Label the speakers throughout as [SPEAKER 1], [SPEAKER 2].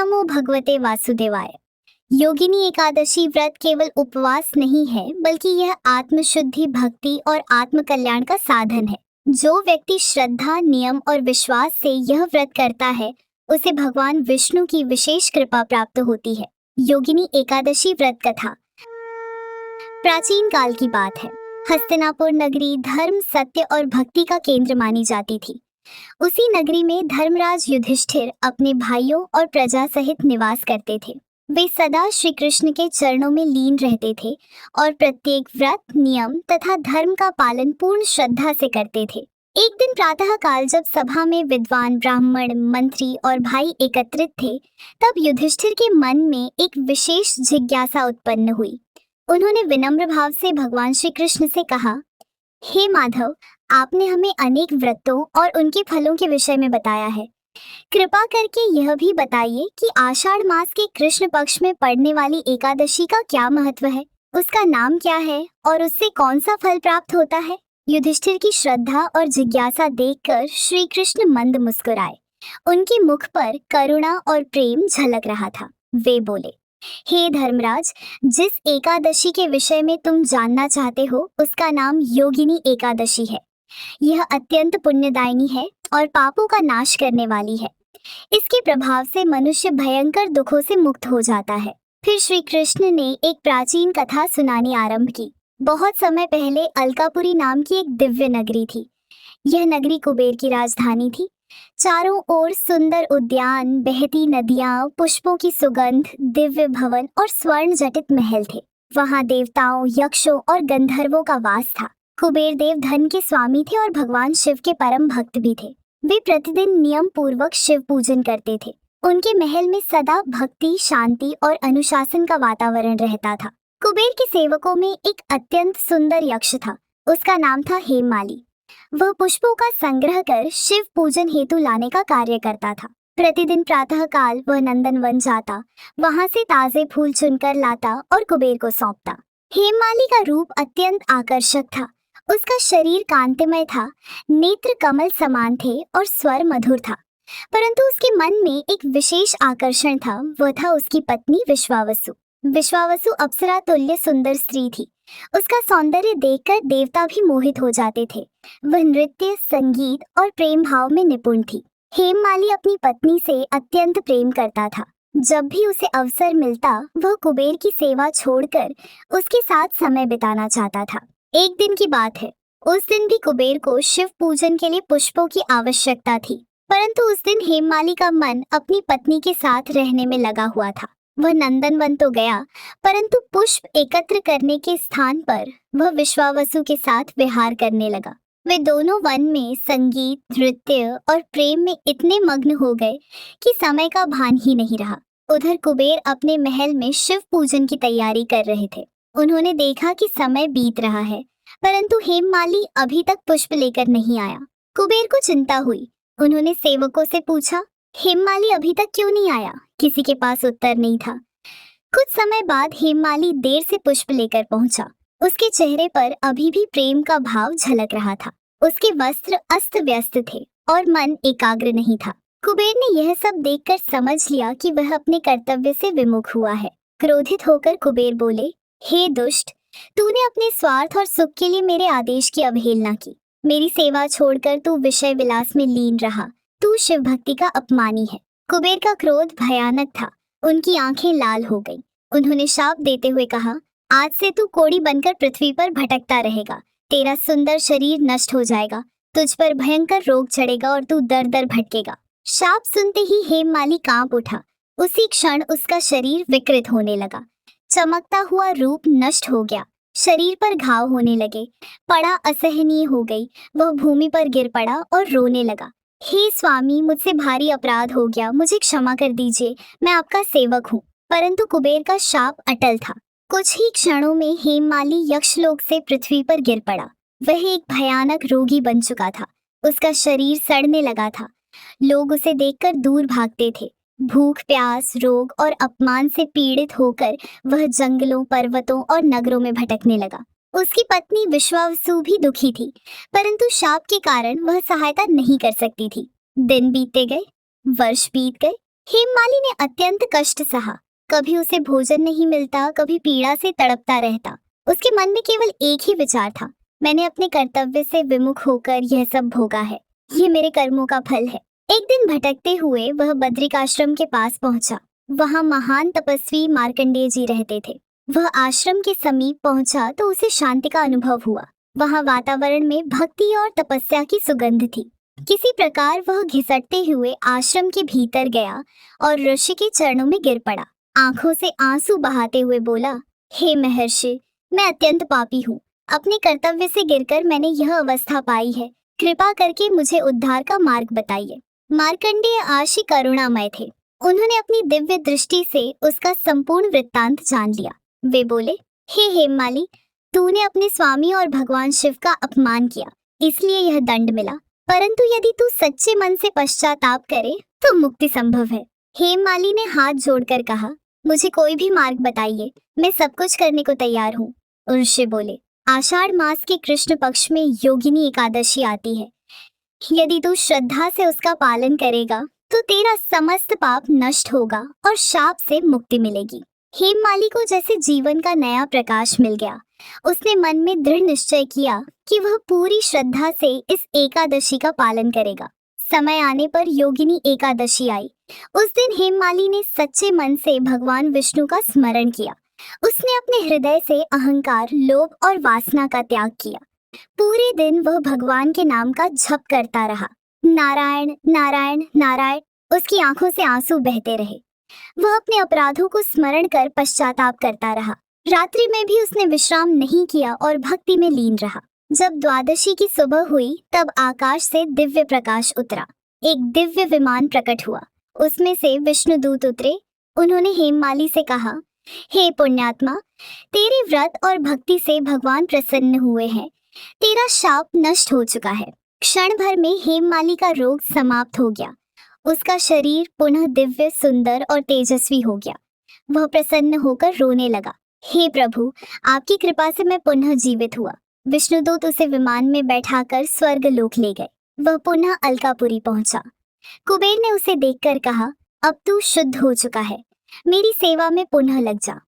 [SPEAKER 1] नमो भगवते वासुदेवाय। योगिनी एकादशी व्रत केवल उपवास नहीं है, बल्कि यह आत्मशुद्धि, भक्ति और आत्म कल्याण का साधन है। जो व्यक्ति श्रद्धा, नियम और विश्वास से यह व्रत करता है, उसे भगवान विष्णु की विशेष कृपा प्राप्त होती है। योगिनी एकादशी व्रत कथा प्राचीन काल की बात है। हस्तिनापुर नगरी धर्म, सत्य और भक्ति का केंद्र मानी जाती थी। उसी नगरी में धर्मराज युधिष्ठिर अपने भाइयों और प्रजा सहित निवास करते थे। वे सदा श्री कृष्ण के चरणों में लीन रहते थे और प्रत्येक व्रत, नियम तथा धर्म का पालन पूर्ण श्रद्धा से करते थे। एक दिन प्रातः काल जब सभा में विद्वान ब्राह्मण, मंत्री और भाई एकत्रित थे, तब युधिष्ठिर के मन में एक विशेष जिज्ञासा उत्पन्न हुई। उन्होंने विनम्र भाव से भगवान श्री कृष्ण से कहा, हे माधव, आपने हमें अनेक व्रतों और उनके फलों के विषय में बताया है। कृपा करके यह भी बताइए कि आषाढ़ मास के कृष्ण पक्ष में पड़ने वाली एकादशी का क्या महत्व है, उसका नाम क्या है और उससे कौन सा फल प्राप्त होता है। युधिष्ठिर की श्रद्धा और जिज्ञासा देखकर श्री कृष्ण मंद मुस्कुराए। उनके मुख पर करुणा और प्रेम झलक रहा था। वे बोले, हे धर्मराज, जिस एकादशी के विषय में तुम जानना चाहते हो, उसका नाम योगिनी एकादशी है। यह अत्यंत पुण्यदायिनी है और पापों का नाश करने वाली है। इसके प्रभाव से मनुष्य भयंकर दुखों से मुक्त हो जाता है। फिर श्री कृष्ण ने एक प्राचीन कथा सुनानी आरंभ की। बहुत समय पहले अलकापुरी नाम की एक दिव्य नगरी थी। यह नगरी कुबेर की राजधानी थी। चारों ओर सुंदर उद्यान, बहती नदियां, पुष्पों की सुगंध, दिव्य भवन और स्वर्ण जटित महल थे। वहां देवताओं, यक्षों और गंधर्वों का वास था। कुबेर देव धन के स्वामी थे और भगवान शिव के परम भक्त भी थे। वे प्रतिदिन नियम पूर्वक शिव पूजन करते थे। उनके महल में सदा भक्ति, शांति और अनुशासन का वातावरण रहता था। कुबेर के सेवकों में एक अत्यंत सुंदर यक्ष था। उसका नाम था हेममाली। वह पुष्पों का संग्रह कर शिव पूजन हेतु लाने का कार्य करता था। प्रतिदिन प्रातः काल वह नंदनवन जाता, वहां से ताजे फूल चुनकर लाता और कुबेर को सौंपता। हेममाली का रूप अत्यंत आकर्षक था। उसका शरीर कांतिमय था, नेत्र कमल समान थे और स्वर मधुर था। परंतु उसके मन में एक विशेष आकर्षण था। वह था उसकी पत्नी विश्वावसु। विश्वावसु अप्सरा तुल्य सुंदर स्त्री थी। उसका सौंदर्य देखकर देवता भी मोहित हो जाते थे। वह नृत्य, संगीत और प्रेम भाव में निपुण थी। हेममाली अपनी पत्नी से अत्यंत प्रेम करता था। जब भी उसे अवसर मिलता, वह कुबेर की सेवा छोड़कर उसके साथ समय बिताना चाहता था। एक दिन की बात है। उस दिन भी कुबेर को शिव पूजन के लिए पुष्पों की आवश्यकता थी, परंतु उस दिन हेममाली का मन अपनी पत्नी के साथ रहने में लगा हुआ था। वह नंदनवन तो गया, परंतु पुष्प एकत्र करने के स्थान पर वह विश्वावसु के साथ विहार करने लगा। वे दोनों वन में संगीत, नृत्य और प्रेम में इतने मग्न हो गए कि समय का भान ही नहीं रहा। उधर कुबेर अपने महल में शिव पूजन की तैयारी कर रहे थे। उन्होंने देखा कि समय बीत रहा है, परंतु हेममाली अभी तक पुष्प लेकर नहीं आया। कुबेर को चिंता हुई। उन्होंने सेवकों से पूछा, हेममाली अभी तक क्यों नहीं आया? किसी के पास उत्तर नहीं था। कुछ समय बाद हेममाली देर से पुष्प लेकर पहुंचा। उसके चेहरे पर अभी भी प्रेम का भाव झलक रहा था। उसके वस्त्र अस्त व्यस्त थे और मन एकाग्र नहीं था। कुबेर ने यह सब देखकर समझ लिया कि वह अपने कर्तव्य से विमुख हुआ है। क्रोधित होकर कुबेर बोले, हे दुष्ट, तूने अपने स्वार्थ और सुख के लिए मेरे आदेश की अवहेलना की। मेरी सेवा छोड़कर तू विषय विलास में लीन रहा। तू शिव भक्ति का अपमानी है। कुबेर का क्रोध भयानक था। उनकी आंखें लाल हो गईं। उन्होंने शाप देते हुए कहा, आज से तू कोड़ी बनकर पृथ्वी पर भटकता रहेगा। तेरा सुंदर शरीर नष्ट हो जाएगा। तुझ पर भयंकर रोग चढ़ेगा और तू दर दर भटकेगा। शाप सुनते ही हेममाली कांप उठा। उसी क्षण उसका शरीर विकृत होने लगा। चमकता हुआ रूप नष्ट हो गया। शरीर पर घाव होने लगे। पड़ा असहनीय हो गई। वह भूमि पर गिर पड़ा और रोने लगा। हे स्वामी, मुझसे भारी अपराध हो गया, मुझे क्षमा कर दीजिए, मैं आपका सेवक हूँ। परंतु कुबेर का शाप अटल था। कुछ ही क्षणों में हेममाली यक्षलोक से पृथ्वी पर गिर पड़ा। वह एक भयानक रोगी बन चुका था। उसका शरीर सड़ने लगा था। लोग उसे देखकर दूर भागते थे। भूख, प्यास, रोग और अपमान से पीड़ित होकर वह जंगलों, पर्वतों और नगरों में भटकने लगा। उसकी पत्नी विश्वावसु भी दुखी थी, परंतु शाप के कारण वह सहायता नहीं कर सकती थी। दिन बीतते गए, वर्ष बीत गए। हेममाली ने अत्यंत कष्ट सहा। कभी उसे भोजन नहीं मिलता, कभी पीड़ा से तड़पता रहता। उसके मन में केवल एक ही विचार था, मैंने अपने कर्तव्य से विमुख होकर यह सब भोगा है, ये मेरे कर्मों का फल है। एक दिन भटकते हुए वह बद्रिक आश्रम के पास पहुंचा। वहां महान तपस्वी मार्कंडेय जी रहते थे। वह आश्रम के समीप पहुंचा तो उसे शांति का अनुभव हुआ। वहां वातावरण में भक्ति और तपस्या की सुगंध थी। किसी प्रकार वह घिसटते हुए आश्रम के भीतर गया और ऋषि के चरणों में गिर पड़ा। आंखों से आंसू बहाते हुए बोला, हे महर्षि, मैं अत्यंत पापी हूँ। अपने कर्तव्य से गिरकर मैंने यह अवस्था पाई है। कृपा करके मुझे उद्धार का मार्ग बताइए। मार्कंडेय आशी करुणामय थे। उन्होंने अपनी दिव्य दृष्टि से उसका संपूर्ण वृत्तांत जान लिया। वे बोले, हे हेममाली, तूने अपने स्वामी और भगवान शिव का अपमान किया, इसलिए यह दंड मिला। परंतु यदि तू सच्चे मन से पश्चाताप करे तो मुक्ति संभव है। हेममाली ने हाथ जोड़कर कहा, मुझे कोई भी मार्ग बताइए, मैं सब कुछ करने को तैयार हूँ। ऋषि बोले, आषाढ़ मास के कृष्ण पक्ष में योगिनी एकादशी आती है। यदि तू श्रद्धा से उसका पालन करेगा तो तेरा समस्त पाप नष्ट होगा और शाप से मुक्ति मिलेगी। हेममाली को जैसे जीवन का नया प्रकाश मिल गया। उसने मन में दृढ़ निश्चय किया कि वह पूरी श्रद्धा से इस एकादशी का पालन करेगा। समय आने पर योगिनी एकादशी आई। उस दिन हेममाली ने सच्चे मन से भगवान विष्णु का स्मरण किया। उसने अपने हृदय से अहंकार, लोभ और वासना का त्याग किया। पूरे दिन वह भगवान के नाम का जप करता रहा। नारायण नारायण नारायण। उसकी आंखों से आंसू बहते रहे। वह अपने अपराधों को स्मरण कर पश्चाताप करता रहा। रात्रि में भी उसने विश्राम नहीं किया और भक्ति में लीन रहा। जब द्वादशी की सुबह हुई तब आकाश से दिव्य प्रकाश उतरा। एक दिव्य विमान प्रकट हुआ। उसमें से विष्णुदूत उतरे। उन्होंने हेममाली से कहा, हे पुण्यात्मा, तेरे व्रत और भक्ति से भगवान प्रसन्न हुए हैं। तेरा शाप नष्ट हो चुका है। क्षण भर में हेममाली का रोग समाप्त हो गया। उसका शरीर पुनः दिव्य, सुंदर और तेजस्वी हो गया। वह प्रसन्न होकर रोने लगा। हे प्रभु, आपकी कृपा से मैं पुनः जीवित हुआ। विष्णुदूत उसे विमान में बैठाकर स्वर्ग लोक ले गए। वह पुनः अलकापुरी पहुंचा। कुबेर ने उसे देखकर कहा, अब तू शुद्ध हो चुका है, मेरी सेवा में पुनः लग जा।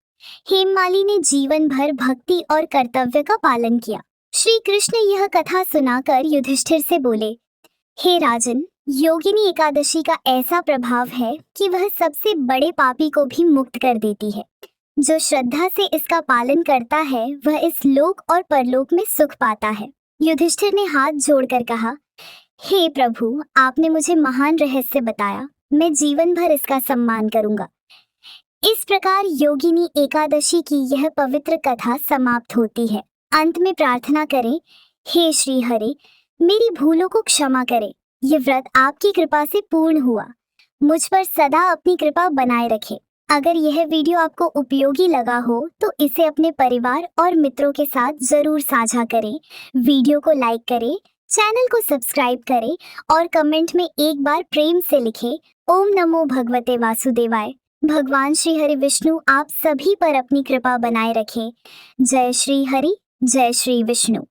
[SPEAKER 1] हेममाली ने जीवन भर भक्ति और कर्तव्य का पालन किया। श्री कृष्ण यह कथा सुनाकर युधिष्ठिर से बोले, हे राजन, योगिनी एकादशी का ऐसा प्रभाव है कि वह सबसे बड़े पापी को भी मुक्त कर देती है। जो श्रद्धा से इसका पालन करता है वह इस लोक और परलोक में सुख पाता है। युधिष्ठिर ने हाथ जोड़कर कहा, हे प्रभु, आपने मुझे महान रहस्य बताया। मैं जीवन भर इसका सम्मान करूंगा। इस प्रकार योगिनी एकादशी की यह पवित्र कथा समाप्त होती है। अंत में प्रार्थना करें, हे श्री हरि, मेरी भूलों को क्षमा करें। ये व्रत आपकी कृपा से पूर्ण हुआ। मुझ पर सदा अपनी कृपा बनाए रखें। अगर यह वीडियो आपको उपयोगी लगा हो तो इसे अपने परिवार और मित्रों के साथ जरूर साझा करें। वीडियो को लाइक करें, चैनल को सब्सक्राइब करें और कमेंट में एक बार प्रेम से लिखें, ओम नमो भगवते वासुदेवाय। भगवान श्री हरि विष्णु आप सभी पर अपनी कृपा बनाए रखें। जय श्री हरि, जय श्री विष्णु।